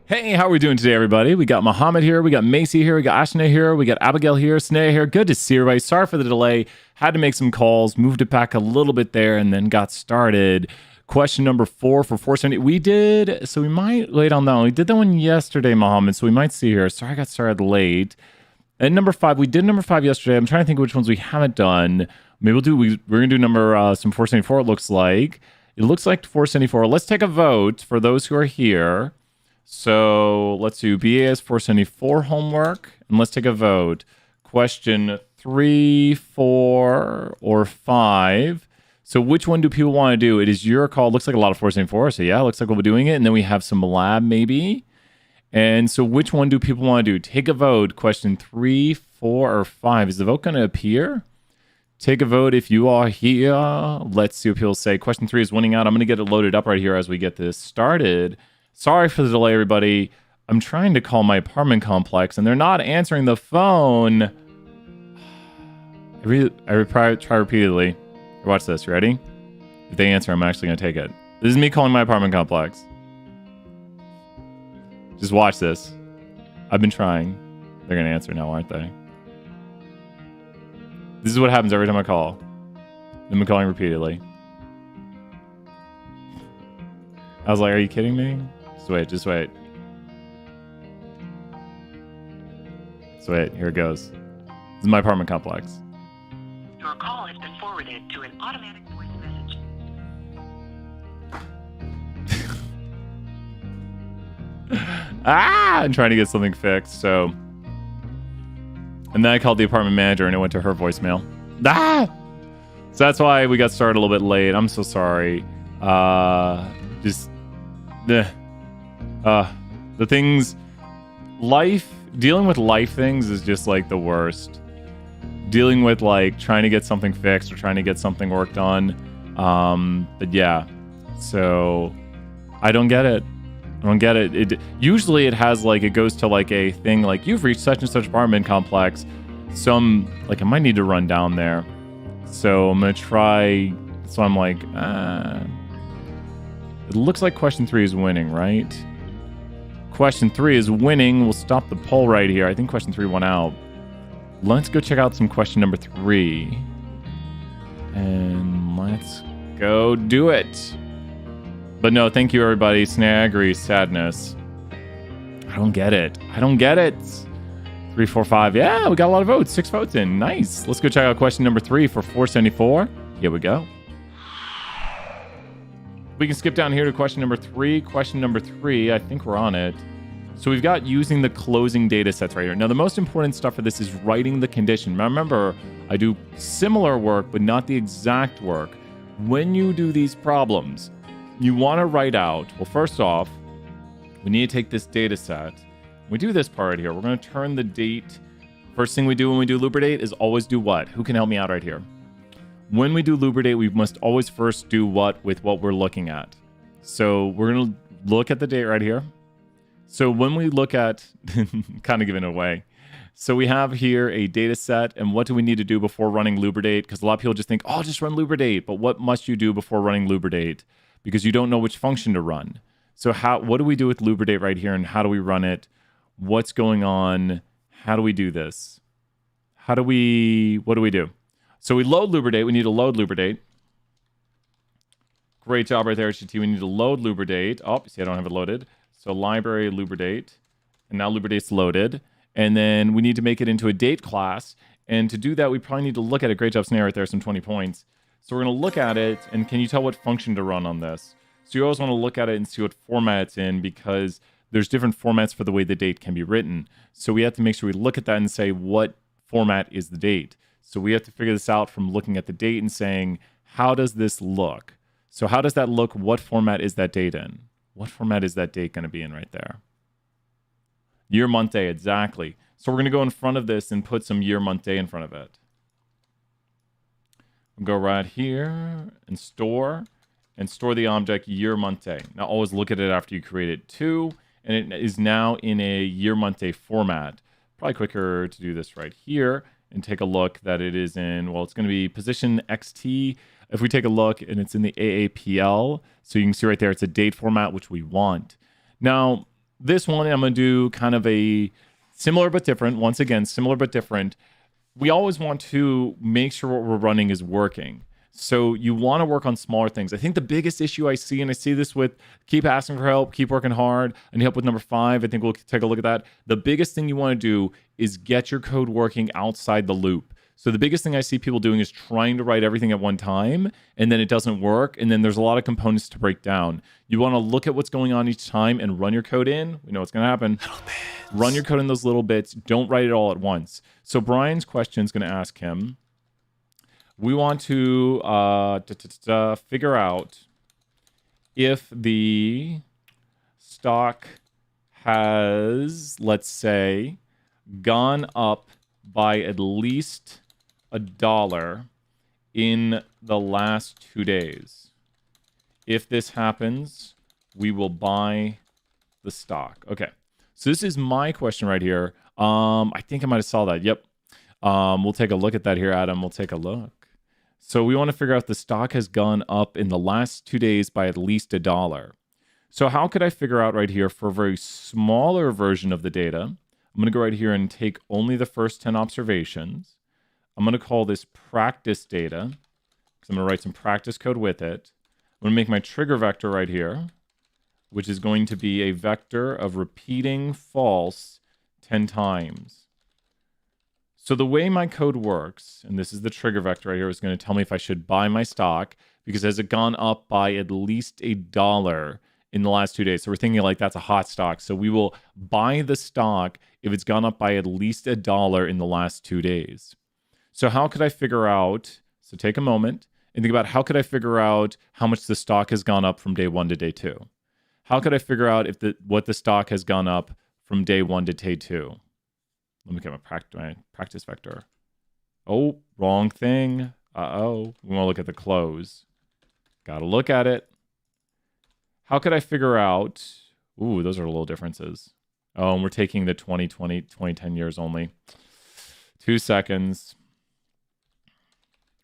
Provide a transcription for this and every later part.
Hey, how are we doing today, everybody? We got Muhammad here, we got Macy here, we got Ashna here, we got Abigail here, Snea here. Good to see everybody. Sorry for the delay. Had to make some calls, moved it back a little bit there, and then got started. Question number 4 for 470. We did, so we might wait on that one. We did that one yesterday, Muhammad, so we might see here. Sorry I got started late. And number 5, we did number 5 yesterday. I'm trying to think which ones we haven't done. Maybe we're going to do number some 474, it looks like. It looks like 474. Let's take a vote for those who are here. So let's do BAS 474 homework, and let's take a vote. Question 3, 4, or 5. So which one do people want to do? It is your call. It looks like a lot of 474, so yeah, it looks like we'll be doing it. And then we have some lab maybe. And so which one do people want to do? Take a vote. Question 3, 4, or 5. Is the vote going to appear? Take a vote if you are here. Let's see what people say. Question 3 is winning out. I'm going to get it loaded up right here as we get this started. Sorry for the delay, everybody. I'm trying to call my apartment complex, and they're not answering the phone. I try repeatedly. Watch this. Ready? If they answer, I'm actually going to take it. This is me calling my apartment complex. Just watch this. I've been trying. They're going to answer now, aren't they? This is what happens every time I call. I've been calling repeatedly. I was like, are you kidding me? Just wait. Just wait, here it goes. This is my apartment complex. Your call has been forwarded to an automatic voice message. I'm trying to get something fixed, so. And then I called the apartment manager and it went to her voicemail. So that's why we got started a little bit late. I'm so sorry. The things, dealing with life things is just like the worst. Dealing with like trying to get something fixed or trying to get something worked on. But yeah, so I don't get it. Usually it has like, it goes to like a thing like you've reached such and such apartment complex. So I'm like, I might need to run down there. So I'm going to try. So I'm like, it looks like question 3 is winning, right? Question 3 is winning. We'll stop the poll right here. I think question 3 won out. Let's go check out some question number 3. And let's go do it. But no, thank you, everybody. Snaggery, sadness. I don't get it. 3, 4, 5. Yeah, we got a lot of votes. 6 votes in. Nice. Let's go check out question number 3 for 474. Here we go. We can skip down here to question number 3. Question number 3, I think we're on it. So we've got using the closing data sets right here. Now, the most important stuff for this is writing the condition. Now, remember, I do similar work, but not the exact work. When you do these problems, you want to write out, well, first off, we need to take this data set. We do this part right here. We're going to turn the date. First thing we do when we do lubridate is always do what? Who can help me out right here? When we do lubridate, we must always first do what with what we're looking at. So we're going to look at the date right here. So when we look at, kind of giving it away. So we have here a data set, and what do we need to do before running lubridate? Because a lot of people just think, oh, just run lubridate. But what must you do before running lubridate? Because you don't know which function to run. So what do we do with lubridate right here, and how do we run it? What's going on? How do we do this? What do we do? So we load lubridate. We need to load lubridate. Great job right there, HTT. We need to load lubridate. Oh, see, I don't have it loaded. So library lubridate. And now lubridate's loaded. And then we need to make it into a date class. And to do that, we probably need to look at it. Great job, Snare, right there. Some 20 points. So we're going to look at it. And can you tell what function to run on this? So you always want to look at it and see what format it's in, because there's different formats for the way the date can be written. So we have to make sure we look at that and say, what format is the date? So we have to figure this out from looking at the date and saying, how does this look? So how does that look? What format is that date in? What format is that date going to be in right there? Year, month, day, exactly. So we're going to go in front of this and put some year, month, day in front of it. We'll go right here and store the object year, month, day. Now always look at it after you create it too. And it is now in a year, month, day format. Probably quicker to do this right here and take a look that it is in, well, it's going to be position XT. If we take a look and it's in the AAPL, so you can see right there, it's a date format, which we want. Now, This one, I'm going to do kind of a similar but different. Once again, similar but different. We always want to make sure what we're running is working. So you want to work on smaller things. I think the biggest issue I see, and I see this with keep asking for help, keep working hard, and help with number 5. I think we'll take a look at that. The biggest thing you want to do is get your code working outside the loop. So the biggest thing I see people doing is trying to write everything at one time, and then it doesn't work, and then there's a lot of components to break down. You want to look at what's going on each time and run your code in. We know what's going to happen. Run your code in those little bits. Don't write it all at once. So Brian's question is going to ask him, we want to figure out if the stock has, let's say, gone up by at least $1 in the last 2 days. If this happens, we will buy the stock. Okay. So this is my question right here. I think I might have saw that. Yep. We'll take a look at that here, Adam. We'll take a look. So we want to figure out if the stock has gone up in the last 2 days by at least $1. So how could I figure out right here for a very smaller version of the data? I'm going to go right here and take only the first 10 observations. I'm going to call this practice data because I'm going to write some practice code with it. I'm going to make my trigger vector right here, which is going to be a vector of repeating false 10 times. So the way my code works, and this is the trigger vector right here, is going to tell me if I should buy my stock because has it gone up by at least $1 in the last 2 days. So we're thinking like that's a hot stock. So we will buy the stock if it's gone up by at least $1 in the last 2 days. So how could I figure out, so take a moment and think about how could I figure out how much the stock has gone up from day 1 to day 2? How could I figure out if what the stock has gone up from day 1 to day 2? Let me get my practice vector. Oh, wrong thing. Uh-oh. We want to look at the close. Got to look at it. How could I figure out... Ooh, those are little differences. Oh, and we're taking the 2010 years only. 2 seconds.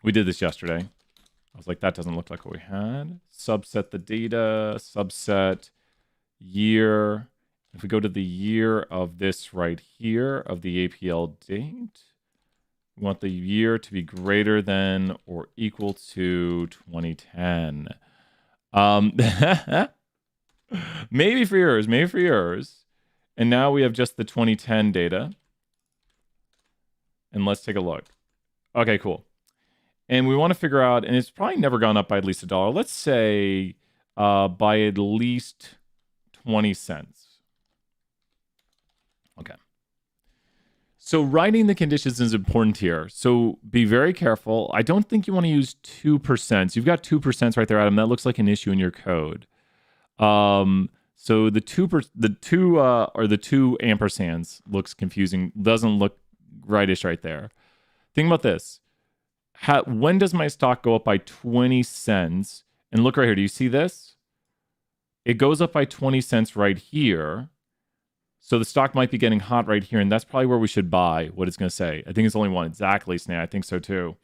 We did this yesterday. I was like, that doesn't look like what we had. Subset the data. Subset year. If we go to the year of this right here, of the APL date, we want the year to be greater than or equal to 2010. Maybe for yours, maybe for yours. And now we have just the 2010 data. And let's take a look. Okay, cool. And we want to figure out, and it's probably never gone up by at least $1. Let's say by at least 20 cents. Okay. So writing the conditions is important here. So be very careful. I don't think you want to use 2%. You've got 2% right there, Adam. That looks like an issue in your code. So the two ampersands looks confusing. Doesn't look rightish right there. Think about this. When does my stock go up by 20 cents? And look right here. Do you see this? It goes up by 20 cents right here. So the stock might be getting hot right here, and that's probably where we should buy, what it's going to say. I think it's only one. Exactly, Sneh. I think so too.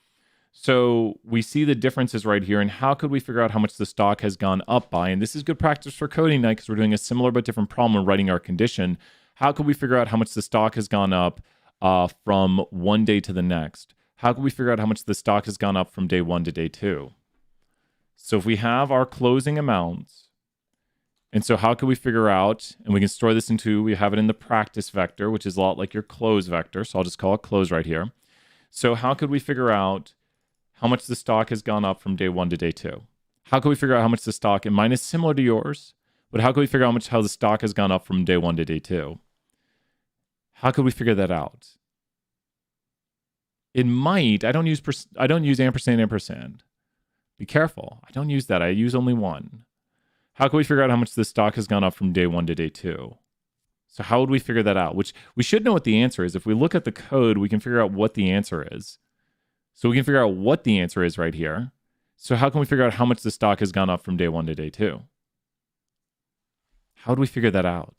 So we see the differences right here, and how could we figure out how much the stock has gone up by? And this is good practice for coding night because we're doing a similar but different problem when writing our condition. How could we figure out how much the stock has gone up from one day to the next? How could we figure out how much the stock has gone up from day 1 to day 2? So if we have our closing amounts, and so how can we figure out, and we can store this into, we have it in the practice vector, which is a lot like your close vector. So I'll just call it close right here. So how could we figure out how much the stock has gone up from day 1 to day 2? How can we figure out how much the stock, and mine is similar to yours, but how can we figure out how the stock has gone up from day 1 to day 2? How could we figure that out? It might, I don't use ampersand. Be careful. I don't use that. I use only one. How can we figure out how much the stock has gone up from day 1 to day 2? So how would we figure that out? Which we should know what the answer is. If we look at the code, we can figure out what the answer is. So we can figure out what the answer is right here. So how can we figure out how much the stock has gone up from day 1 to day 2? How do we figure that out?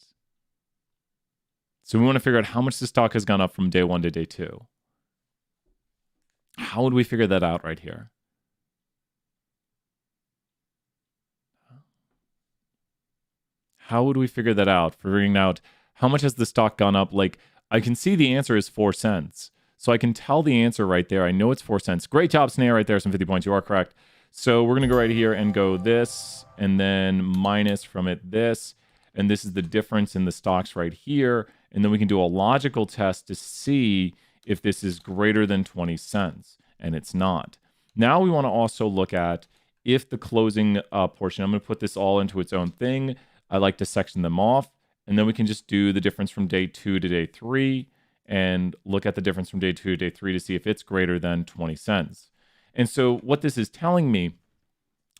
So we want to figure out how much the stock has gone up from day 1 to day 2. How would we figure that out right here? How would we figure that out? Figuring out how much has the stock gone up? Like, I can see the answer is 4 cents. So I can tell the answer right there. I know it's 4 cents. Great job, Snare, right there. Some 50 points. You are correct. So we're going to go right here and go this, and then minus from it this. And this is the difference in the stocks right here. And then we can do a logical test to see if this is greater than 20 cents. And it's not. Now we want to also look at if the closing portion, I'm going to put this all into its own thing. I like to section them off. And then we can just do the difference from day 2 to day 3 and look at the difference from day 2 to day 3 to see if it's greater than 20 cents. And so what this is telling me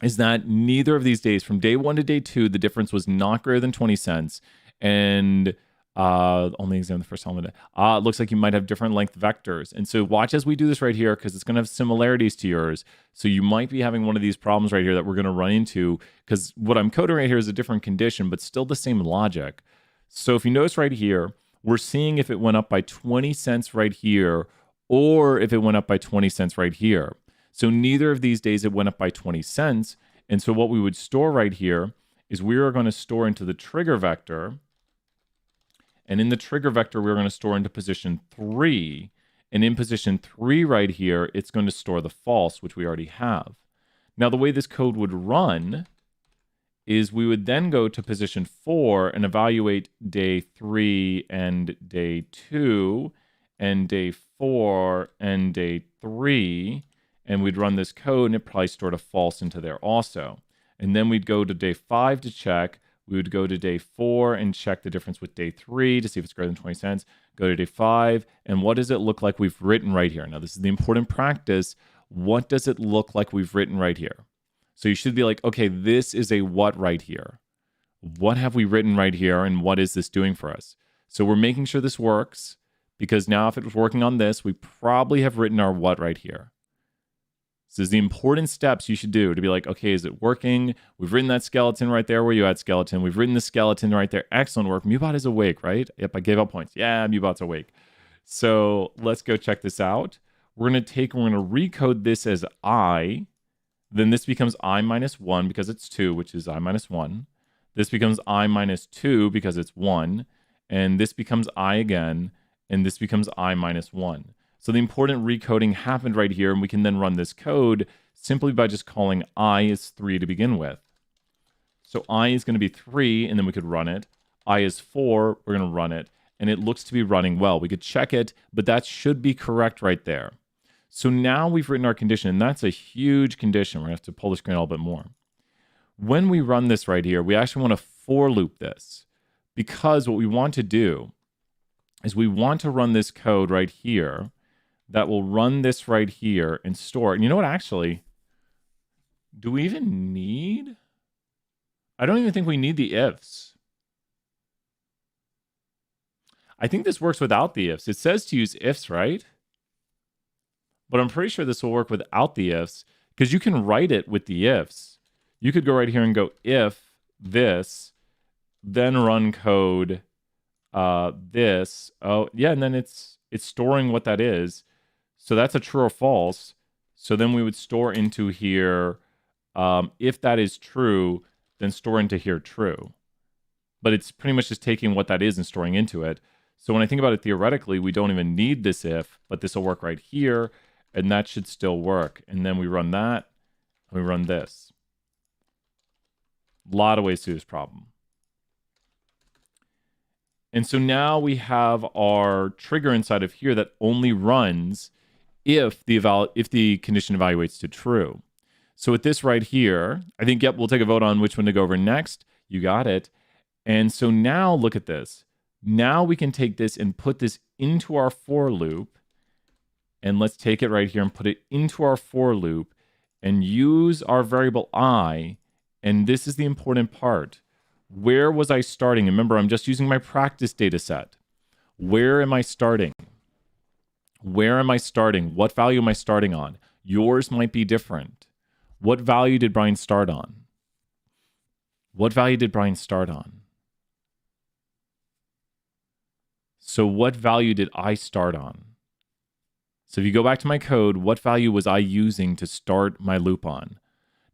is that neither of these days, from day 1 to day 2, the difference was not greater than 20 cents. And only examine the first element. It looks like you might have different length vectors. And so watch as we do this right here, because it's going to have similarities to yours. So you might be having one of these problems right here that we're going to run into, because what I'm coding right here is a different condition, but still the same logic. So if you notice right here, we're seeing if it went up by 20 cents right here, or if it went up by 20 cents right here. So neither of these days it went up by 20 cents. And so what we would store right here is we are going to store into the trigger vector. And in the trigger vector, we're going to store into position 3. And in position 3 right here, it's going to store the false, which we already have. Now, the way this code would run is we would then go to position 4 and evaluate day 3 and day 2 and day 4 and day 3. And we'd run this code, and it probably stored a false into there also. And then we'd go to day 5 to check. We would go to day 4 and check the difference with day 3 to see if it's greater than 20 cents. Go to day 5, and what does it look like we've written right here? Now, this is the important practice. What does it look like we've written right here? So you should be like, okay, this is a what right here? What have we written right here, and what is this doing for us? So we're making sure this works, because now if it was working on this, we probably have written our what right here. This is the important steps you should do to be like, okay, is it working? We've written that skeleton right there where you had skeleton. We've written the skeleton right there. Excellent work. Mubot is awake, right? Yep, I gave up points. Yeah, Mubot's awake. So let's go check this out. We're going to recode this as I. Then this becomes I minus 1 because it's 2, which is I minus 1. This becomes I minus 2 because it's 1. And this becomes I again. And this becomes I minus 1. So the important recoding happened right here, and we can then run this code simply by just calling I is 3 to begin with. So I is going to be 3, and then we could run it. I is 4, we're going to run it, and it looks to be running well. We could check it, but that should be correct right there. So now we've written our condition, and that's a huge condition. We're going to have to pull the screen a little bit more. When we run this right here, we actually want to for loop this, because what we want to do is we want to run this code right here that will run this right here and store it. And you know what, actually, do we even need? I don't even think we need the ifs. I think this works without the ifs. It says to use ifs, right? But I'm pretty sure this will work without the ifs, because you can write it with the ifs. You could go right here and go if this, then run code this. Oh, yeah, and then it's storing what that is. So that's a true or false. So then we would store into here, if that is true, then store into here true. But it's pretty much just taking what that is and storing into it. So when I think about it theoretically, we don't even need this if, but this will work right here, and that should still work. And then we run that, and we run this. A lot of ways to do this problem. And so now we have our trigger inside of here that only runs if the condition evaluates to true. So with this right here, I think, yep, we'll take a vote on which one to go over next. You got it. And so now look at this. Now we can take this and put this into our for loop. And let's take it right here and put it into our for loop and use our variable I. And this is the important part. Where was I starting? Remember, I'm just using my practice data set. Where am I starting? Where am I starting? What value am I starting on? Yours might be different. What value did Brian start on? What value did Brian start on? So what value did I start on? So if you go back to my code, what value was I using to start my loop on?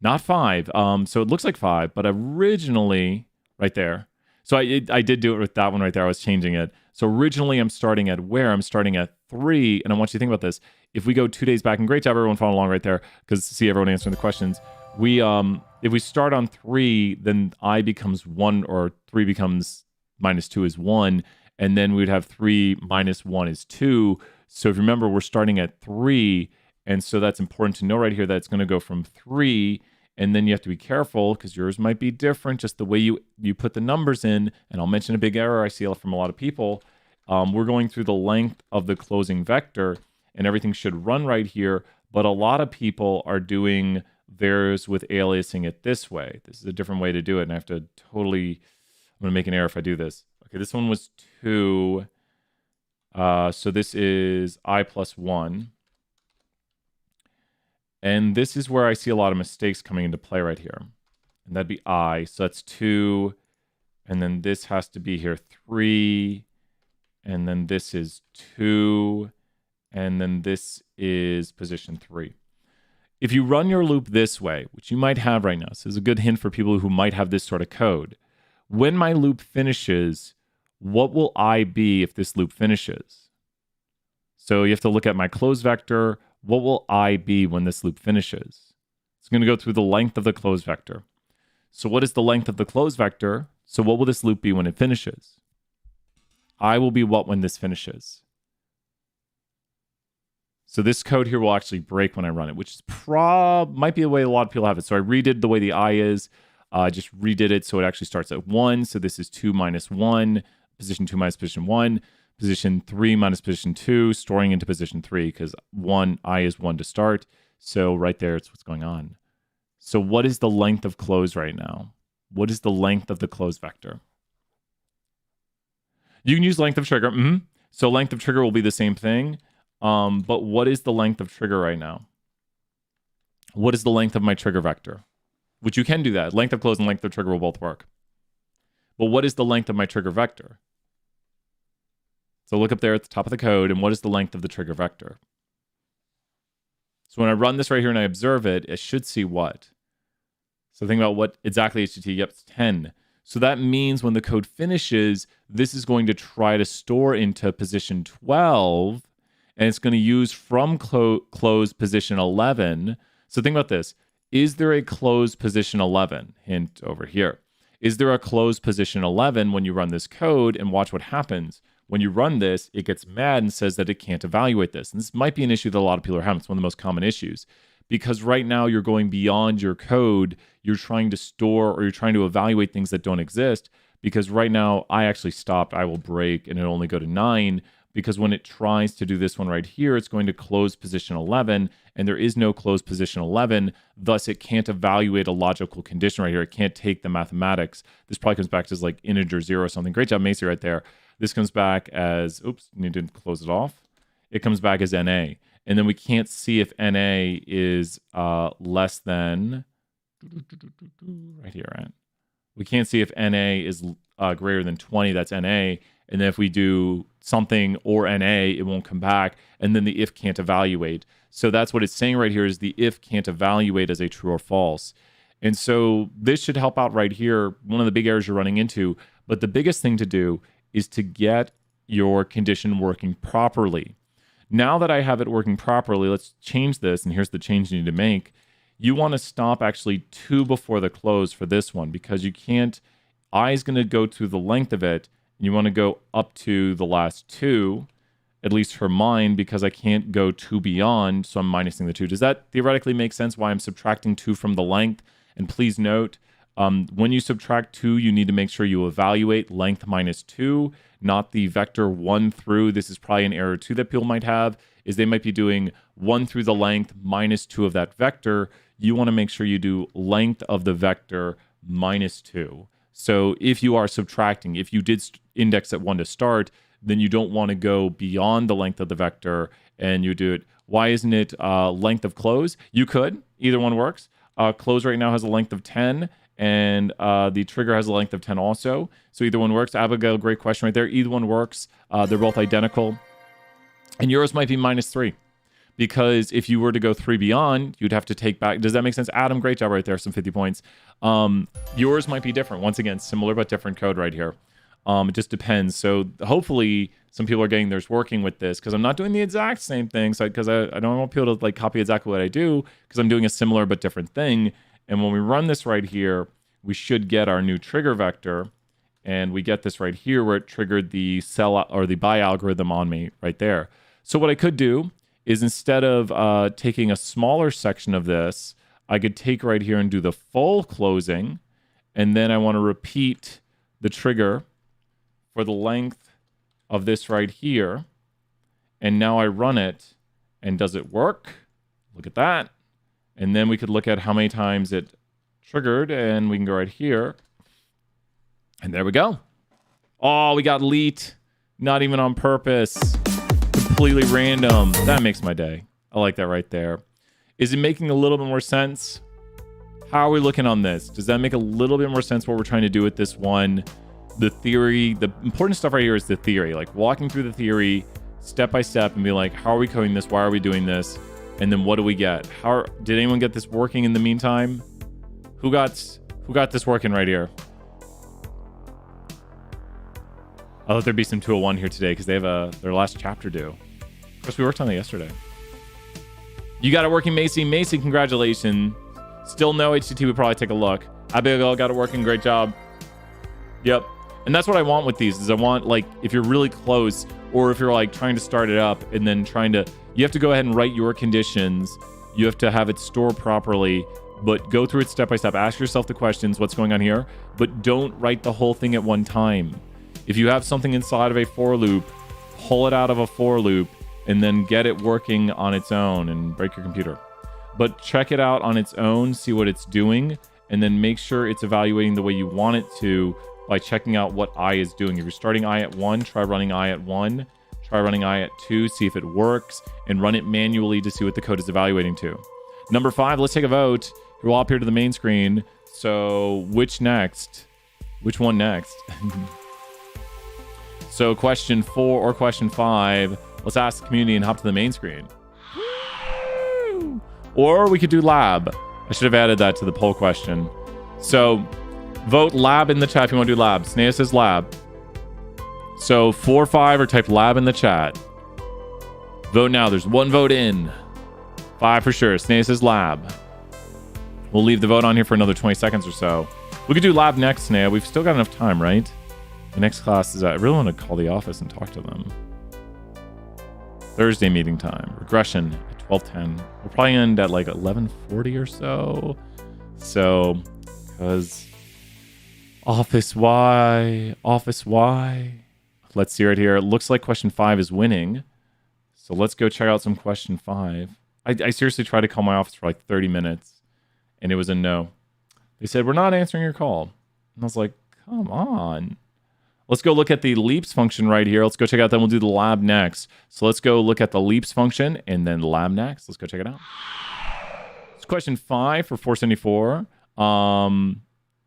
Not 5. So it looks like 5, but originally, right there, So I did do it with that one right there. I was changing it. So originally I'm starting at where? I'm starting at 3. And I want you to think about this. If we go 2 days back, and great job everyone following along right there, because see everyone answering the questions. If we start on 3, then I becomes 1, or 3 becomes -2 is 1. And then we'd have 3 minus 1 is 2. So if you remember, we're starting at 3. And so that's important to know right here that it's going to go from 3. And then you have to be careful because yours might be different, just the way you put the numbers in. And I'll mention a big error I see from a lot of people. We're going through the length of the closing vector, and everything should run right here. But a lot of people are doing theirs with aliasing it this way. This is a different way to do it. And I have to I'm going to make an error if I do this. Okay, this one was 2. So this is I plus 1. And this is where I see a lot of mistakes coming into play right here. And that'd be I. So that's 2. And then this has to be here 3. And then this is 2. And then this is position 3. If you run your loop this way, which you might have right now, so this is a good hint for people who might have this sort of code. When my loop finishes, what will I be if this loop finishes? So you have to look at my close vector. What will I be when this loop finishes? It's going to go through the length of the close vector. So what is the length of the close vector? So what will this loop be when it finishes? I will be what when this finishes? So this code here will actually break when I run it, which is might be the way a lot of people have it. So I redid the way the I is. I just redid it so it actually starts at 1. So this is 2 minus 1, position 2 minus position 1. Position 3 minus position 2, storing into position 3, because I is 1 to start. So right there, it's what's going on. So what is the length of close right now? What is the length of the close vector? You can use length of trigger. So length of trigger will be the same thing. But what is the length of trigger right now? What is the length of my trigger vector? Which you can do that. Length of close and length of trigger will both work. But what is the length of my trigger vector? So look up there at the top of the code, and what is the length of the trigger vector? So when I run this right here and I observe it, it should see what? So think about what exactly HTT. Yep, it's 10. So that means when the code finishes, this is going to try to store into position 12, and it's going to use from close position 11. So think about this. Is there a close position 11? Hint over here. Is there a close position 11 when you run this code? And watch what happens. When you run this, it gets mad and says that it can't evaluate this. And this might be an issue that a lot of people are having. It's one of the most common issues. Because right now you're going beyond your code. You're trying to store or you're trying to evaluate things that don't exist. Because right now I actually stopped. I will break and it'll only go to 9. Because when it tries to do this one right here, it's going to close position 11. And there is no close position 11. Thus, it can't evaluate a logical condition right here. It can't take the mathematics. This probably comes back to like integer 0 or something. Great job, Macy, right there. This comes back as, oops, need to close it off. It comes back as NA. And then we can't see if NA is less than, right here, right? We can't see if NA is greater than 20, that's NA. And then if we do something or NA, it won't come back. And then the if can't evaluate. So that's what it's saying right here is the if can't evaluate as a true or false. And so this should help out right here. One of the big errors you're running into. But the biggest thing to do is to get your condition working properly. Now that I have it working properly, let's change this. And here's the change you need to make. You want to stop actually 2 before the close for this one because you can't, I is going to go to the length of it. And you want to go up to the last 2, at least for mine, because I can't go 2 beyond. So I'm minusing the 2. Does that theoretically make sense why I'm subtracting 2 from the length? And please note, when you subtract 2, you need to make sure you evaluate length minus 2, not the vector 1 through. This is probably an error too that people might have, is they might be doing 1 through the length minus 2 of that vector. You want to make sure you do length of the vector minus 2. So if you are subtracting, if you did index at 1 to start, then you don't want to go beyond the length of the vector and you do it. Why isn't it length of close? You could. Either one works. Close right now has a length of 10. And the trigger has a length of 10 also. So either one works. Abigail, great question right there. Either one works. They're both identical. And yours might be minus 3. because if you were to go 3 beyond, you'd have to take back. Does that make sense? Adam, great job right there. Some 50 points. Yours might be different. Once again, similar but different code right here. It just depends. So hopefully some people are getting theirs working with this, because I'm not doing the exact same thing. So because I don't want people to like copy exactly what I do, because I'm doing a similar but different thing. And when we run this right here, we should get our new trigger vector. And we get this right here where it triggered the sell or the buy algorithm on me right there. So what I could do is, instead of taking a smaller section of this, I could take right here and do the full closing. And then I want to repeat the trigger for the length of this right here. And now I run it. And does it work? Look at that. And then we could look at how many times it triggered. And we can go right here. And there we go. Oh, we got leet. Not even on purpose. Completely random. That makes my day. I like that right there. Is it making a little bit more sense? How are we looking on this? Does that make a little bit more sense what we're trying to do with this one? The theory, the important stuff right here is the theory. Like walking through the theory step by step and be like, how are we coding this? Why are we doing this? And then what do we get? Did anyone get this working in the meantime? Who got this working right here? I thought there'd be some 201 here today because they have their last chapter due. Of course, we worked on it yesterday. You got it working, Macy. Macy, congratulations. Still no HTT would probably take a look. Abigail got it working. Great job. Yep. And that's what I want with these, is I want, like, if you're really close, or if you're like trying to start it up and then you have to go ahead and write your conditions. You have to have it stored properly, but go through it step by step. Ask yourself the questions, what's going on here, but don't write the whole thing at one time. If you have something inside of a for loop, pull it out of a for loop and then get it working on its own and break your computer. But check it out on its own, see what it's doing, and then make sure it's evaluating the way you want it to by checking out what I is doing. If you're starting I at 1, try running I at 1, try running I at 2, see if it works, and run it manually to see what the code is evaluating to. Number 5, let's take a vote. We'll all appear to the main screen. So which next? Which one next? So question 4 or question 5, let's ask the community and hop to the main screen. Woo! Or we could do lab. I should have added that to the poll question. So vote lab in the chat if you want to do lab. Snea says lab. So 4 or 5 or type lab in the chat. Vote now. There's 1 vote in. 5 for sure. Snea says lab. We'll leave the vote on here for another 20 seconds or so. We could do lab next, Snea. We've still got enough time, right? The next class is I really want to call the office and talk to them. Thursday meeting time. Regression at 12:10. We'll probably end at like 11:40 or so. So, because Office Y. Let's see right here. It looks like question 5 is winning. So let's go check out some question 5. I seriously tried to call my office for like 30 minutes and it was a no. They said, we're not answering your call. And I was like, come on. Let's go look at the leaps function right here. Let's go check out, then we'll do the lab next. So let's go look at the leaps function and then the lab next. Let's go check it out. It's question 5 for 474.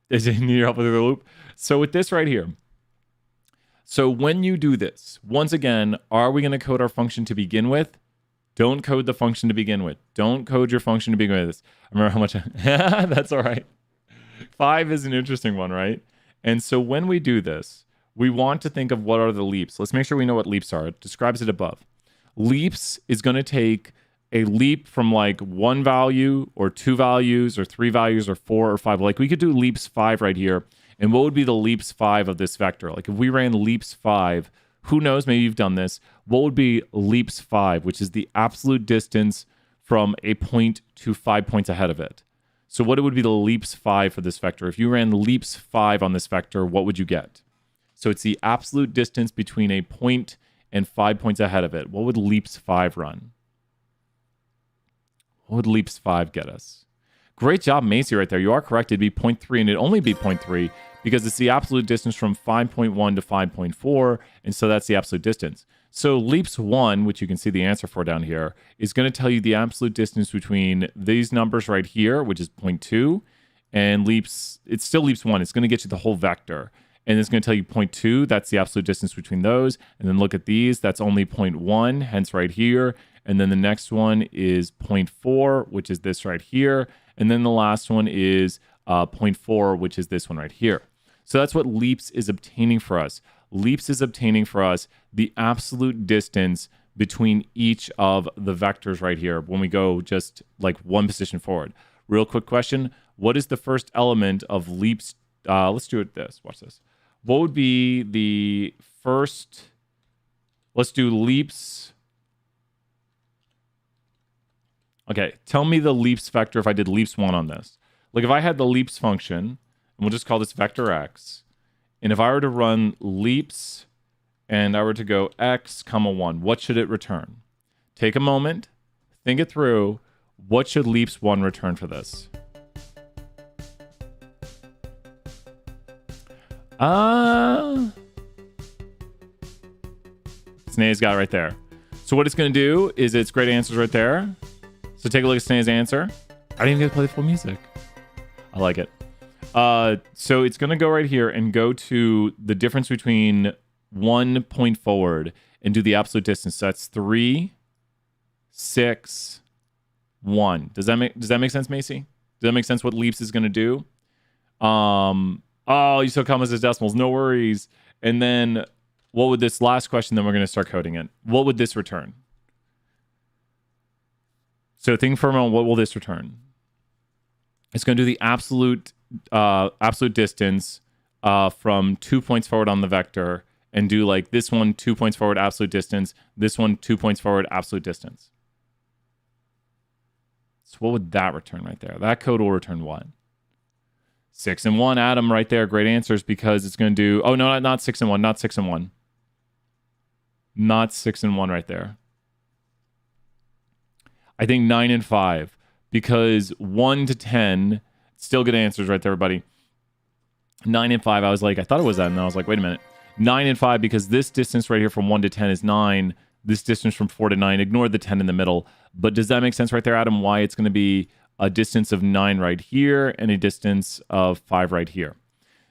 Is it need help with the loop? So with this right here. So when you do this, once again, are we going to code our function to begin with? Don't code the function to begin with. Don't code your function to begin with. I remember how much that's all right. 5 is an interesting one, right? And so when we do this, we want to think of what are the leaps. Let's make sure we know what leaps are. It describes it above. Leaps is going to take a leap from like 1 value or 2 values or 3 values or 4 or 5. Like we could do leaps 5 right here. And what would be the leaps 5 of this vector? Like if we ran leaps 5, who knows, maybe you've done this. What would be leaps 5, which is the absolute distance from a point to 5 points ahead of it? So what would be the leaps 5 for this vector? If you ran leaps 5 on this vector, what would you get? So it's the absolute distance between a point and 5 points ahead of it. What would leaps 5 run? What would leaps 5 get us? Great job, Macy, right there. You are correct. It'd be 0.3, and it'd only be 0.3 because it's the absolute distance from 5.1 to 5.4, and so that's the absolute distance. So leaps 1, which you can see the answer for down here, is going to tell you the absolute distance between these numbers right here, which is 0.2, and it's still leaps 1. It's going to get you the whole vector. And it's going to tell you 0.2, that's the absolute distance between those. And then look at these, that's only 0.1, hence right here. And then the next one is 0.4, which is this right here. And then the last one is 0.4, which is this one right here. So that's what leaps is obtaining for us. Leaps is obtaining for us the absolute distance between each of the vectors right here when we go just like one position forward. Real quick question. What is the first element of leaps? Let's do it this. Watch this. What would be the first? Let's do leaps. Okay, tell me the leaps vector if I did leaps 1 on this. Like if I had the leaps function, and we'll just call this vector x, and if I were to run leaps and I were to go x, comma 1, what should it return? Take a moment, think it through. What should leaps 1 return for this? Snae's got it right there. So what it's going to do is its great answers right there. So take a look at Snae's answer. I didn't even get to play the full music. I like it. So it's going to go right here and go to the difference between 1 point forward and do the absolute distance. So that's 3, 6, 1. Does that make sense, Macy? Does that make sense what leaps is going to do? Oh, you still commas as decimals. No worries. And then what would this last question, then we're going to start coding it. What would this return? So think for a moment, what will this return? It's going to do the absolute distance from 2 points forward on the vector and do like this one, 2 points forward, absolute distance. This one, 2 points forward, absolute distance. So what would that return right there? That code will return what? 6 and 1, Adam, right there. Great answers because it's going to do... Oh, no, not 6 and 1. Not 6 and 1. Not 6 and 1 right there. I think 9 and 5 because 1 to 10, still good answers right there, everybody. 9 and 5, I was like, I thought it was that, and I was like, wait a minute. 9 and 5 because this distance right here from 1 to 10 is 9. This distance from 4 to 9, ignore the 10 in the middle. But does that make sense right there, Adam? Why it's going to be a distance of 9 right here and a distance of 5 right here.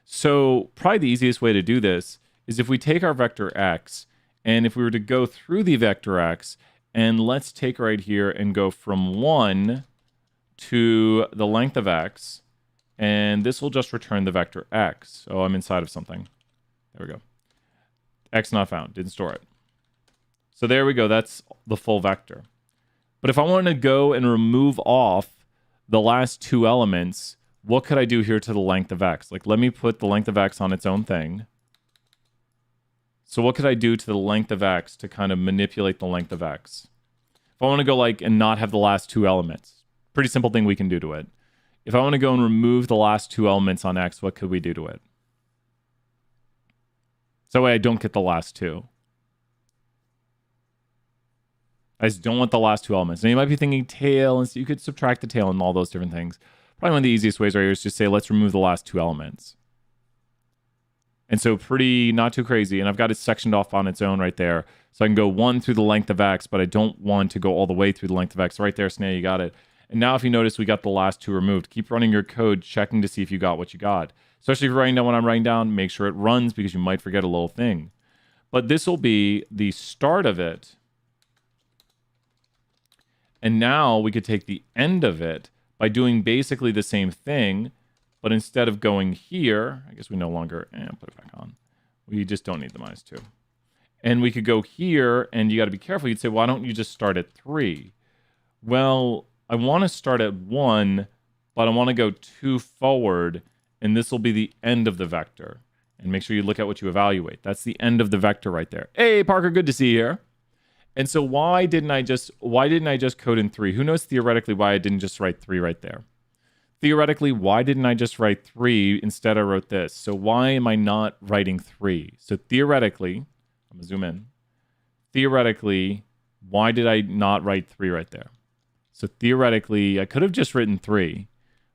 So probably the easiest way to do this is if we take our vector x, and if we were to go through the vector x, and let's take right here and go from 1 to the length of x, and this will just return the vector x. Oh, I'm inside of something. There we go. X not found. Didn't store it. So there we go. That's the full vector. But if I wanted to go and remove off the last 2 elements, what could I do here to the length of x? Like, let me put the length of x on its own thing. So what could I do to the length of x to kind of manipulate the length of x? If I want to go like and not have the last 2 elements, pretty simple thing we can do to it. If I want to go and remove the last 2 elements on x, what could we do to it? So that way I don't get the last 2. I just don't want the last 2 elements. Now you might be thinking tail, and so you could subtract the tail and all those different things. Probably one of the easiest ways right here is just say, let's remove the last 2 elements. And so pretty, not too crazy. And I've got it sectioned off on its own right there. So I can go 1 through the length of x, but I don't want to go all the way through the length of x. Right there, Snae, you got it. And now if you notice, we got the last 2 removed. Keep running your code, checking to see if you got what you got. Especially if you're writing down what I'm writing down, make sure it runs because you might forget a little thing. But this will be the start of it. And now we could take the end of it by doing basically the same thing, but instead of going here, I guess we no longer, put it back on. We just don't need the -2. And we could go here, and you got to be careful. You'd say, why don't you just start at 3? Well, I want to start at 1, but I want to go 2 forward, and this will be the end of the vector. And make sure you look at what you evaluate. That's the end of the vector right there. Hey, Parker, good to see you here. And so why didn't I just code in 3? Who knows theoretically why I didn't just write 3 right there? Theoretically, why didn't I just write 3? Instead, I wrote this. So why am I not writing 3? So theoretically, I'm going to zoom in. Theoretically, why did I not write 3 right there? So theoretically, I could have just written 3,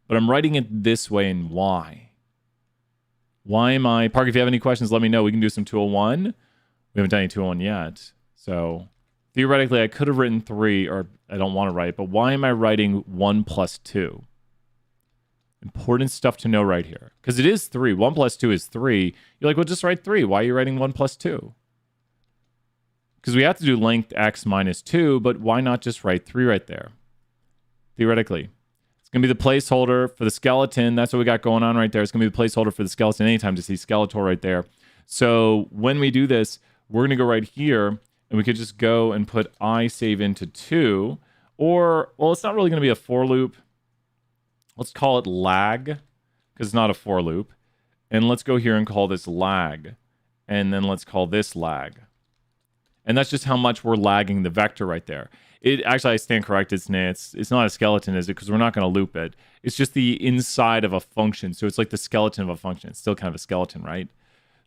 but I'm writing it this way, and why? Why am I... Parker, if you have any questions, let me know. We can do some 201. We haven't done any 201 yet. So theoretically, I could have written 3, or I don't want to write, but why am I writing 1 plus 2? Important stuff to know right here. Because it is 3. 1 plus 2 is 3. You're like, well, just write 3. Why are you writing 1 plus 2? Because we have to do length x minus 2, but why not just write 3 right there? Theoretically. It's going to be the placeholder for the skeleton. That's what we got going on right there. It's going to be the placeholder for the skeleton anytime to see Skeletor right there. So when we do this, we're going to go right here, and we could just go and put I save into 2. Or, well, it's not really going to be a for loop. Let's call it lag, because it's not a for loop. And let's go here and call this lag. And then let's call this lag. And that's just how much we're lagging the vector right there. Actually, I stand corrected, it's not a skeleton, is it? Because we're not going to loop it. It's just the inside of a function. So it's like the skeleton of a function. It's still kind of a skeleton, right?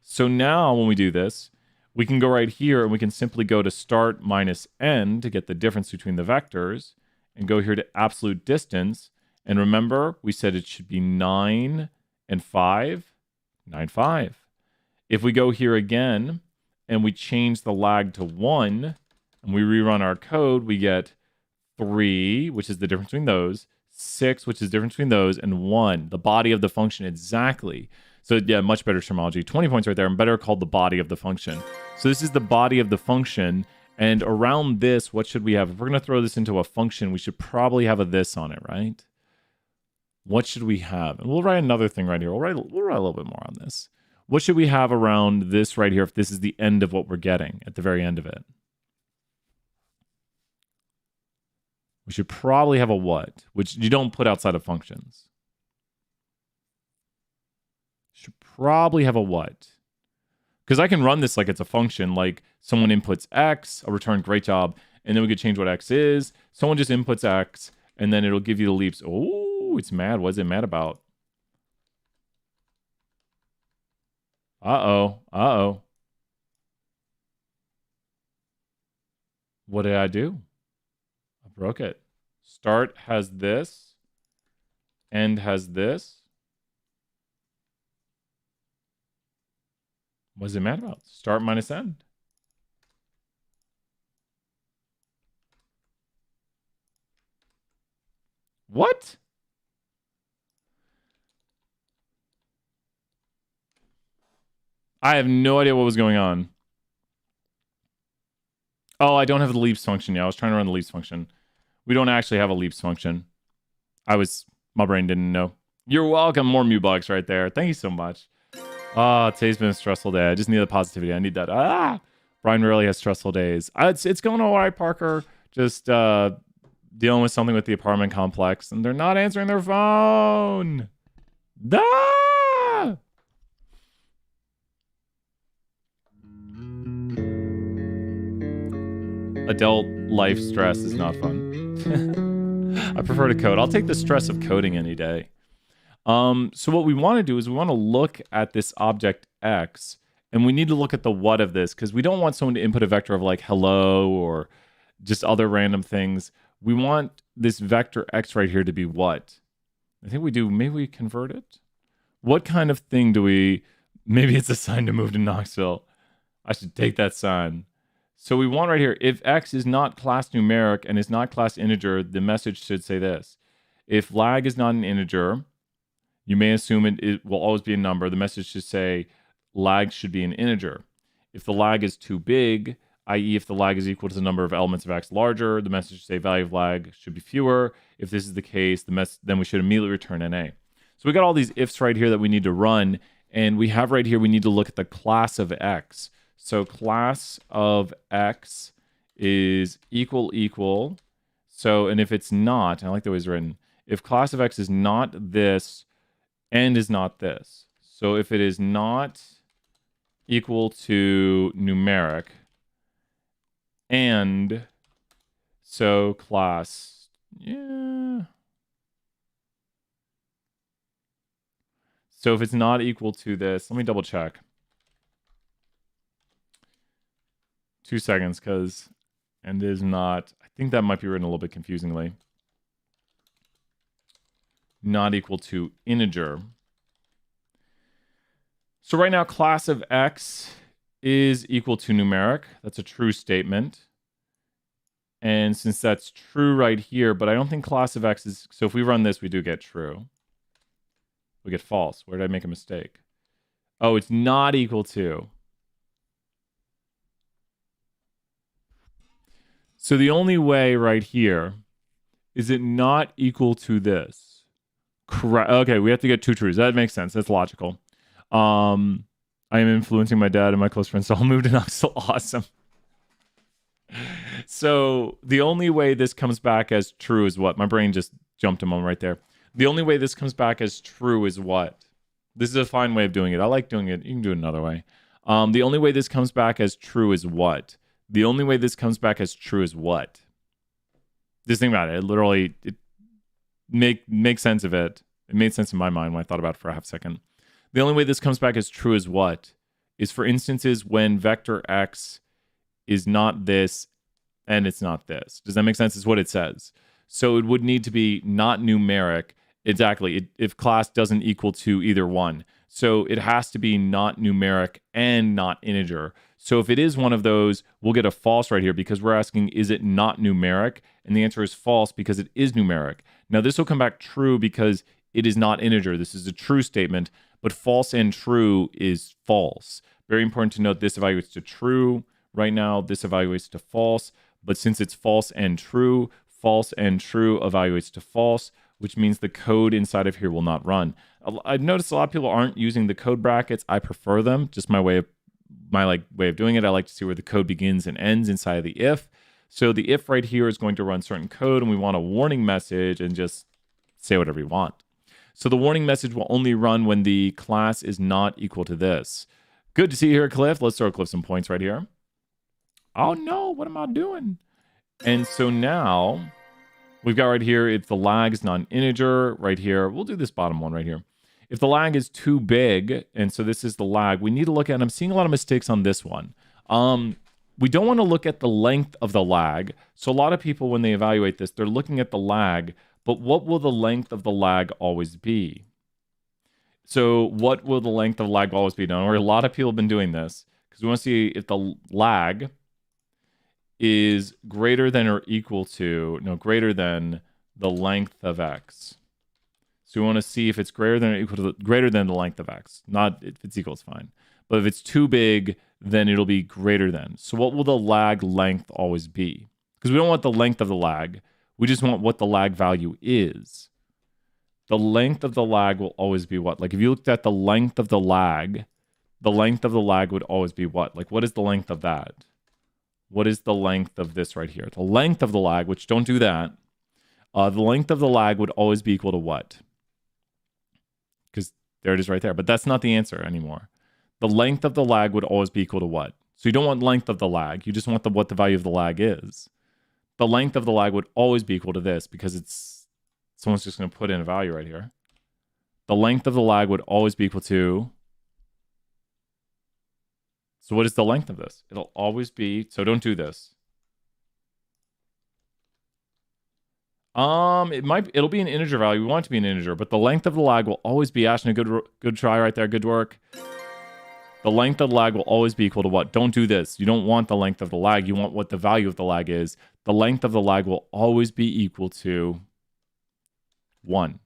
So now when we do this, we can go right here and we can simply go to start minus n to get the difference between the vectors and go here to absolute distance. And remember, we said it should be 9 and 5, 9, 5. If we go here again, and we change the lag to 1, and we rerun our code, we get 3, which is the difference between those, 6, which is the difference between those, and 1, the body of the function exactly. So yeah, much better terminology. 20 points right there, and better called the body of the function. So this is the body of the function, and around this, what should we have? If we're going to throw this into a function, we should probably have a this on it, right? What should we have? And we'll write another thing right here. We'll write a little bit more on this. What should we have around this right here if this is the end of what we're getting at the very end of it? We should probably have a what, which you don't put outside of functions. Should probably have a what. Because I can run this like it's a function, like someone inputs x, a return, great job, and then we could change what x is. Someone just inputs x, and then it'll give you the leaps. Oh, it's mad. What is it mad about? Uh-oh. Uh-oh. What did I do? I broke it. Start has this. End has this. What is it mad about? Start minus end. What? I have no idea what was going on. Oh, I don't have the leaps function yet. I was trying to run the leaps function. We don't actually have a leaps function. My brain didn't know. You're welcome. More Mewbugs right there. Thank you so much. Today's been a stressful day. I just need the positivity. I need that. Brian really has stressful days. It's going all right, Parker. Just dealing with something with the apartment complex, and they're not answering their phone. Adult life stress is not fun. I prefer to code. I'll take the stress of coding any day. So what we want to do is we want to look at this object X, and we need to look at the what of this, because we don't want someone to input a vector of like hello or just other random things. We want this vector X right here to be what? I think we do. Maybe we convert it. What kind of thing do we... Maybe it's a sign to move to Knoxville. I should take that sign. So we want right here, if X is not class numeric and is not class integer, the message should say this. If lag is not an integer, you may assume it will always be a number. The message should say lag should be an integer. If the lag is too big, i.e. if the lag is equal to the number of elements of X larger, the message should say value of lag should be fewer. If this is the case, then we should immediately return NA. So we got all these ifs right here that we need to run, and we have right here, we need to look at the class of X. So class of X is equal. So, and if it's not, I like the way it's written, if class of X is not this and is not this. So if it is not equal to numeric and so class, yeah. So if it's not equal to this, let me double check. 2 seconds, because and is not, I think that might be written a little bit confusingly. Not equal to integer. So right now, class of X is equal to numeric. That's a true statement. And since that's true right here, but I don't think class of X is, so if we run this, we do get true. We get false. Where did I make a mistake? Oh, it's not equal to. So the only way right here is it not equal to this. Correct. Okay, we have to get two truths. That makes sense. That's logical. I am influencing my dad and my close friends to all move to Knoxville. Awesome. So the only way this comes back as true is what? My brain just jumped a moment right there. The only way this comes back as true is what? This is a fine way of doing it. I like doing it. You can do it another way. The only way this comes back as true is what? The only way this comes back as true is what? Just think about it. It literally, make sense of it. It made sense in my mind when I thought about it for a half second. The only way this comes back as true is what? Is for instances when vector x is not this and it's not this. Does that make sense? Is what it says. So it would need to be not numeric. Exactly. If class doesn't equal to either one. So it has to be not numeric and not integer. So if it is one of those, we'll get a false right here because we're asking, is it not numeric? And the answer is false because it is numeric. Now this will come back true because it is not integer. This is a true statement, but false and true is false. Very important to note this evaluates to true. Right now, this evaluates to false. But since it's false and true evaluates to false, which means the code inside of here will not run. I've noticed a lot of people aren't using the code brackets. I prefer them. Just my way of doing it. I like to see where the code begins and ends inside of the if. So the if right here is going to run certain code, and we want a warning message and just say whatever you want. So the warning message will only run when the class is not equal to this. Good to see you here, Cliff. Let's throw Cliff some points right here. Oh no, what am I doing? And so now we've got right here, if the lag is non-integer right here, we'll do this bottom one right here. If the lag is too big, and so this is the lag, we need to look at, and I'm seeing a lot of mistakes on this one. We don't want to look at the length of the lag. So a lot of people, when they evaluate this, they're looking at the lag, but what will the length of the lag always be? So what will the length of lag always be? Don't worry, a lot of people have been doing this because we want to see if the lag is greater than or equal to, greater than the length of x. So we want to see if it's greater than or equal to greater than the length of x. Not if it's equal, it's fine. But if it's too big, then it'll be greater than. So what will the lag length always be? Because we don't want the length of the lag. We just want what the lag value is. The length of the lag will always be what? Like if you looked at the length of the lag would always be what? Like what is the length of that? What is the length of this right here? The length of the lag, which don't do that. The length of the lag would always be equal to what? Because there it is right there. But that's not the answer anymore. The length of the lag would always be equal to what? So you don't want length of the lag. You just want what the value of the lag is. The length of the lag would always be equal to this because someone's just going to put in a value right here. The length of the lag would always be equal to. So what is the length of this? It'll always be, so don't do this. It'll be an integer value. We want it to be an integer, but the length of the lag will always be, Ashton, good try right there. Good work. The length of the lag will always be equal to what? Don't do this. You don't want the length of the lag. You want what the value of the lag is. The length of the lag will always be equal to 1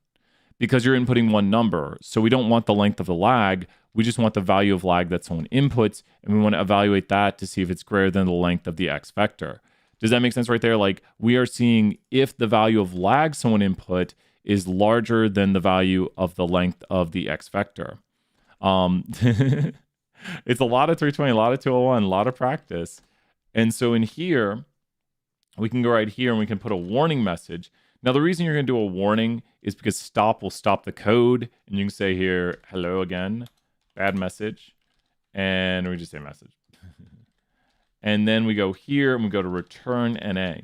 because you're inputting one number. So we don't want the length of the lag. We just want the value of lag that someone inputs, and we want to evaluate that to see if it's greater than the length of the x vector. Does that make sense right there? Like we are seeing if the value of lag someone input is larger than the value of the length of the x vector. It's a lot of 320, a lot of 201, a lot of practice. And so in here, we can go right here and we can put a warning message. Now, the reason you're going to do a warning is because stop will stop the code. And you can say here, hello again, bad message. And we just say message. And then we go here and we go to return NA.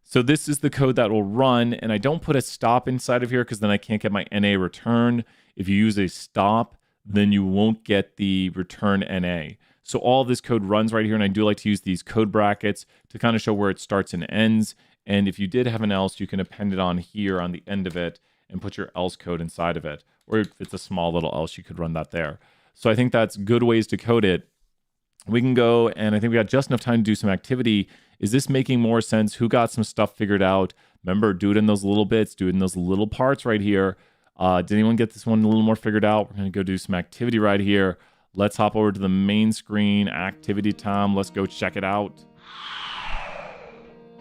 So this is the code that will run. And I don't put a stop inside of here because then I can't get my NA return. If you use a stop, then you won't get the return NA. So all of this code runs right here, and I do like to use these code brackets to kind of show where it starts and ends. And if you did have an else, you can append it on here on the end of it and put your else code inside of it. Or if it's a small little else, you could run that there. So I think that's good ways to code it. We can go, and I think we got just enough time to do some activity. Is this making more sense? Who got some stuff figured out? Remember, do it in those little bits, do it in those little parts right here. Did anyone get this one a little more figured out? We're going to go do some activity right here. Let's hop over to the main screen, activity time. Let's go check it out.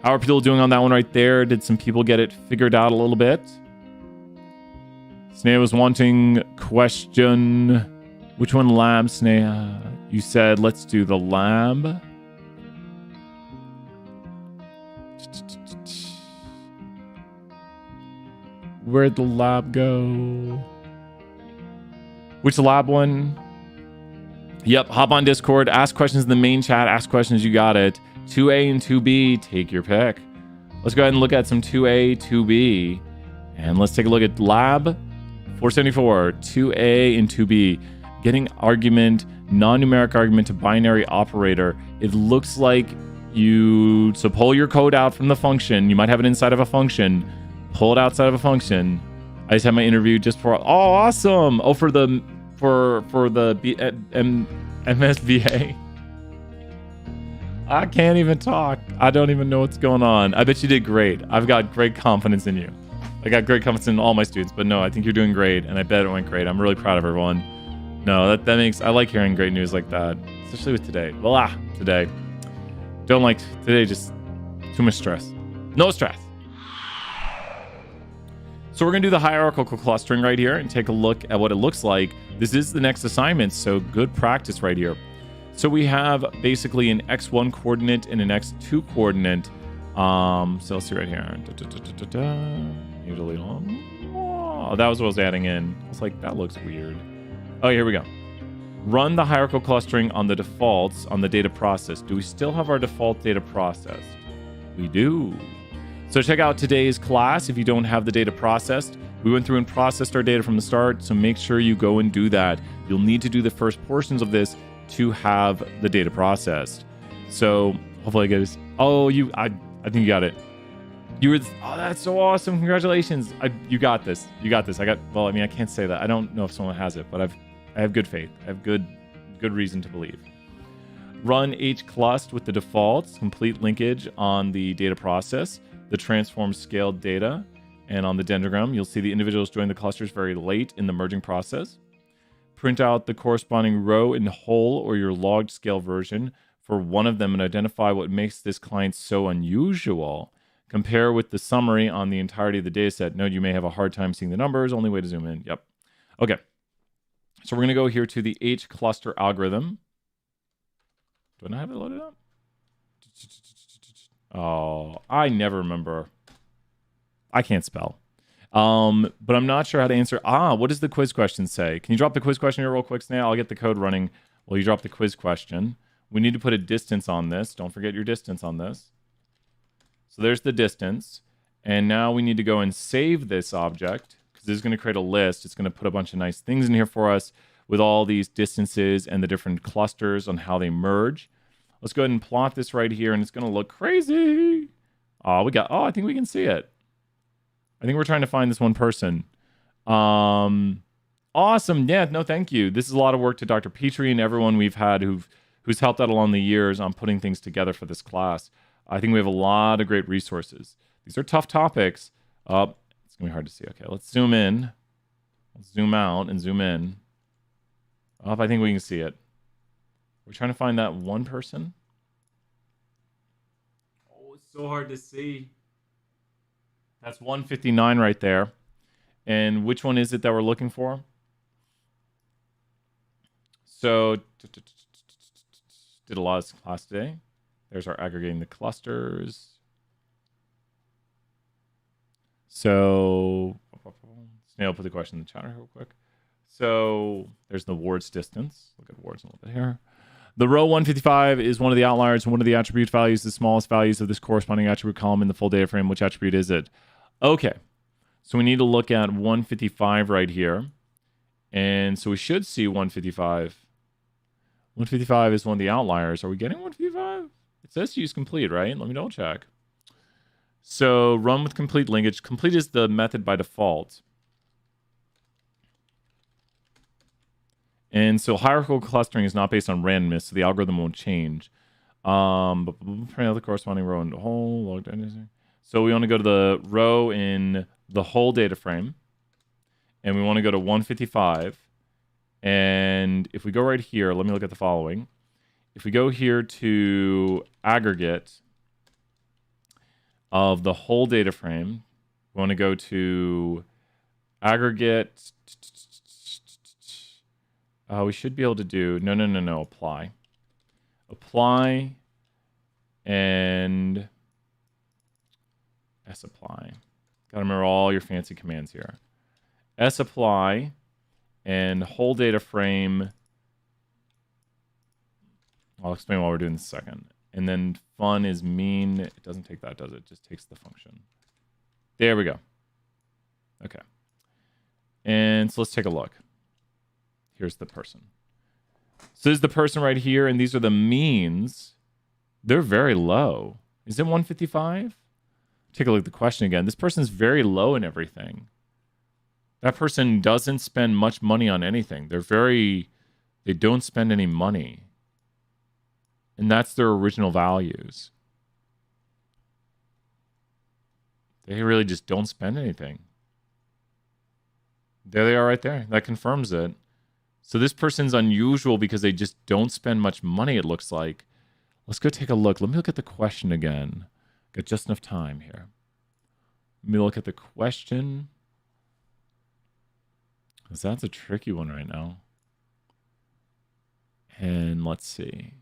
How are people doing on that one right there? Did some people get it figured out a little bit? Snea was wanting question. Which one lab, Snea? You said let's do the lab. Where'd the lab go? Which lab one? Yep, hop on Discord, ask questions in the main chat, ask questions, you got it. 2A and 2B, take your pick. Let's go ahead and look at some 2A, 2B. And let's take a look at lab 474, 2A and 2B. Getting argument, non-numeric argument to binary operator. It looks like so pull your code out from the function. You might have it inside of a function. Pull it outside of a function. I just had my interview just for, oh, awesome. Oh, for the MSVA. I can't even talk. I don't even know what's going on. I bet you did great. I've got great confidence in you. I got great confidence in all my students, but no, I think you're doing great, and I bet it went great. I'm really proud of everyone. No, that makes, I like hearing great news like that, especially with today. Today. Don't like today, just too much stress. No stress. So we're going to do the hierarchical clustering right here and take a look at what it looks like. This is the next assignment, so good practice right here. So we have basically an x1 coordinate and an x2 coordinate. So let's see right here. You delete all. Oh, that was what I was adding in. I was like, that looks weird. Oh, here we go. Run the hierarchical clustering on the defaults on the data process. Do we still have our default data processed? We do. So check out today's class if you don't have the data processed. We went through and processed our data from the start, so make sure you go and do that. You'll need to do the first portions of this to have the data processed. So hopefully I get this. Oh, I think you got it. Oh, that's so awesome. Congratulations. You got this. You got this. Well, I mean, I can't say that. I don't know if someone has it, but I have good faith. I have good reason to believe. Run hclust with the defaults, complete linkage on the data process, the transform scaled data, and on the dendrogram, you'll see the individuals join the clusters very late in the merging process. Print out the corresponding row in whole or your logged scale version for one of them and identify what makes this client so unusual. Compare with the summary on the entirety of the dataset. Note you may have a hard time seeing the numbers. Only way to zoom in. Yep. Okay. So we're going to go here to the hcluster algorithm. Do I not have it loaded up? Oh, I never remember. I can't spell. But I'm not sure how to answer. What does the quiz question say? Can you drop the quiz question here real quick, Snail? I'll get the code running while you drop the quiz question. We need to put a distance on this. Don't forget your distance on this. So there's the distance. And now we need to go and save this object because this is going to create a list. It's going to put a bunch of nice things in here for us with all these distances and the different clusters on how they merge. Let's go ahead and plot this right here, and it's going to look crazy. I think we can see it. I think we're trying to find this one person. Awesome. Yeah, no, thank you. This is a lot of work to Dr. Petrie and everyone we've had who's helped out along the years on putting things together for this class. I think we have a lot of great resources. These are tough topics. It's going to be hard to see. Okay, let's zoom in. Let's zoom out and zoom in. I think we can see it. We're trying to find that one person. Oh, it's so hard to see. That's 159 right there. And which one is it that we're looking for? So, did a lot of this class today. There's our aggregating the clusters. So, Snail put the question in the chat real quick. So, there's the wards distance. Look at wards a little bit here. The row 155 is one of the outliers, and one of the attribute values, the smallest values of this corresponding attribute column in the full data frame. Which attribute is it? Okay, so we need to look at 155 right here. And so we should see 155. 155 is one of the outliers. Are we getting 155? It says use complete, right? Let me double check. So run with complete linkage. Complete is the method by default. And so hierarchical clustering is not based on randomness, so the algorithm won't change. But print out the corresponding row in the whole. So we want to go to the row in the whole data frame. And we want to go to 155. And if we go right here, let me look at the following. If we go here to aggregate, of the whole data frame. We want to go to aggregate. We should be able to do, no, apply. Apply and sapply. Got to remember all your fancy commands here. Sapply and whole data frame. I'll explain why we're doing this in a second. And then fun is mean. It doesn't take that, does it? It just takes the function. There we go. Okay. And so let's take a look. Here's the person. So this is the person right here, and these are the means. They're very low. Is it 155? Take a look at the question again. This person's very low in everything. That person doesn't spend much money on anything. They don't spend any money. And that's their original values. They really just don't spend anything. There they are right there. That confirms it. So this person's unusual because they just don't spend much money, it looks like. Let's go take a look. Let me look at the question again. Got just enough time here. Let me look at the question. Because that's a tricky one right now. And let's see.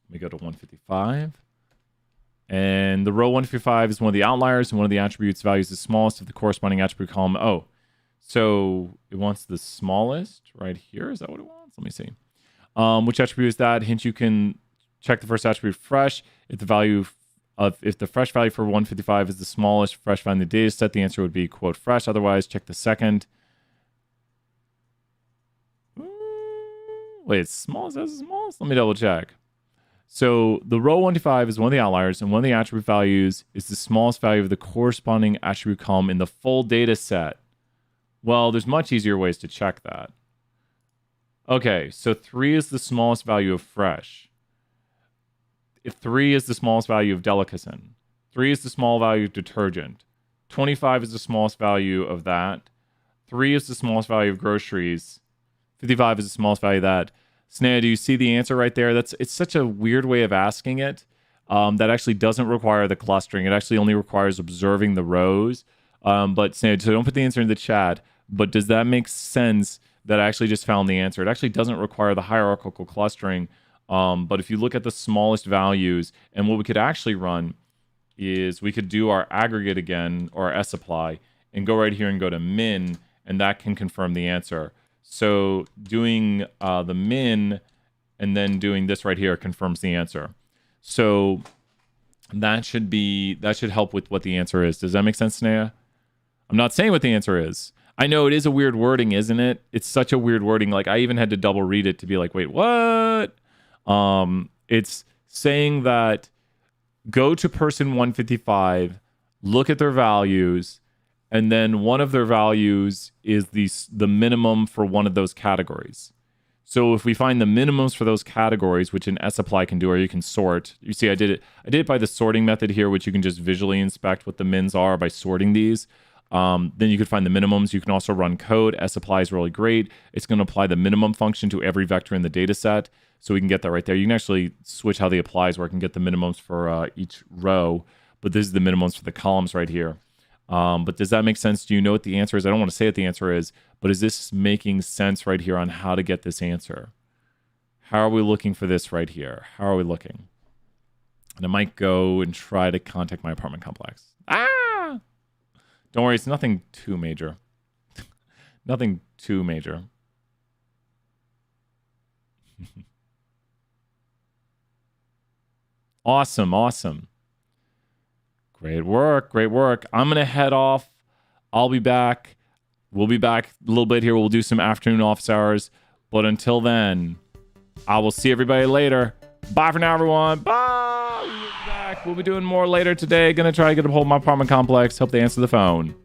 Let me go to 155. And the row 155 is one of the outliers, and one of the attributes values the smallest of the corresponding attribute column. Oh, so it wants the smallest right here. Is that what it wants? Let me see. Which attribute is that? Hint, you can check the first attribute fresh. If the fresh value for 155 is the smallest fresh value in the data set, the answer would be quote fresh. Otherwise, check the second. Wait, it's smallest. That's the smallest. Let me double check. So the row 125 is one of the outliers, and one of the attribute values is the smallest value of the corresponding attribute column in the full data set. Well, there's much easier ways to check that. Okay, so 3 is the smallest value of fresh. If 3 is the smallest value of delicatessen, 3 is the small value of detergent, 25 is the smallest value of that, 3 is the smallest value of groceries, 55 is the smallest value of that. Snea, do you see the answer right there? It's such a weird way of asking it that actually doesn't require the clustering. It actually only requires observing the rows. But Snea, so don't put the answer in the chat. But does that make sense that I actually just found the answer? It actually doesn't require the hierarchical clustering. But if you look at the smallest values, and what we could actually run is we could do our aggregate again, or our sapply, and go right here and go to min, and that can confirm the answer. So doing the min and then doing this right here confirms the answer. So that should help with what the answer is. Does that make sense, Snea? I'm not saying what the answer is. I know it is a weird wording, isn't it? It's such a weird wording. Like I even had to double read it to be like, wait, what? It's saying that go to person 155, look at their values, and then one of their values is the minimum for one of those categories. So if we find the minimums for those categories, which an sapply can do, or you can sort. You see, I did it by the sorting method here, which you can just visually inspect what the mins are by sorting these. Then you could find the minimums. You can also run code. sapply is really great. It's going to apply the minimum function to every vector in the data set. So we can get that right there. You can actually switch how the applies work and get the minimums for each row. But this is the minimums for the columns right here. But does that make sense? Do you know what the answer is? I don't want to say what the answer is, but is this making sense right here on how to get this answer? How are we looking for this right here? How are we looking? And I might go and try to contact my apartment complex. Ah! Don't worry, it's nothing too major. Nothing too major. Awesome, awesome. Great work, great work. I'm going to head off. I'll be back. We'll be back a little bit here. We'll do some afternoon office hours. But until then, I will see everybody later. Bye for now, everyone. Bye. We'll be back. We'll be doing more later today. Going to try to get a hold of my apartment complex. Hope they answer the phone.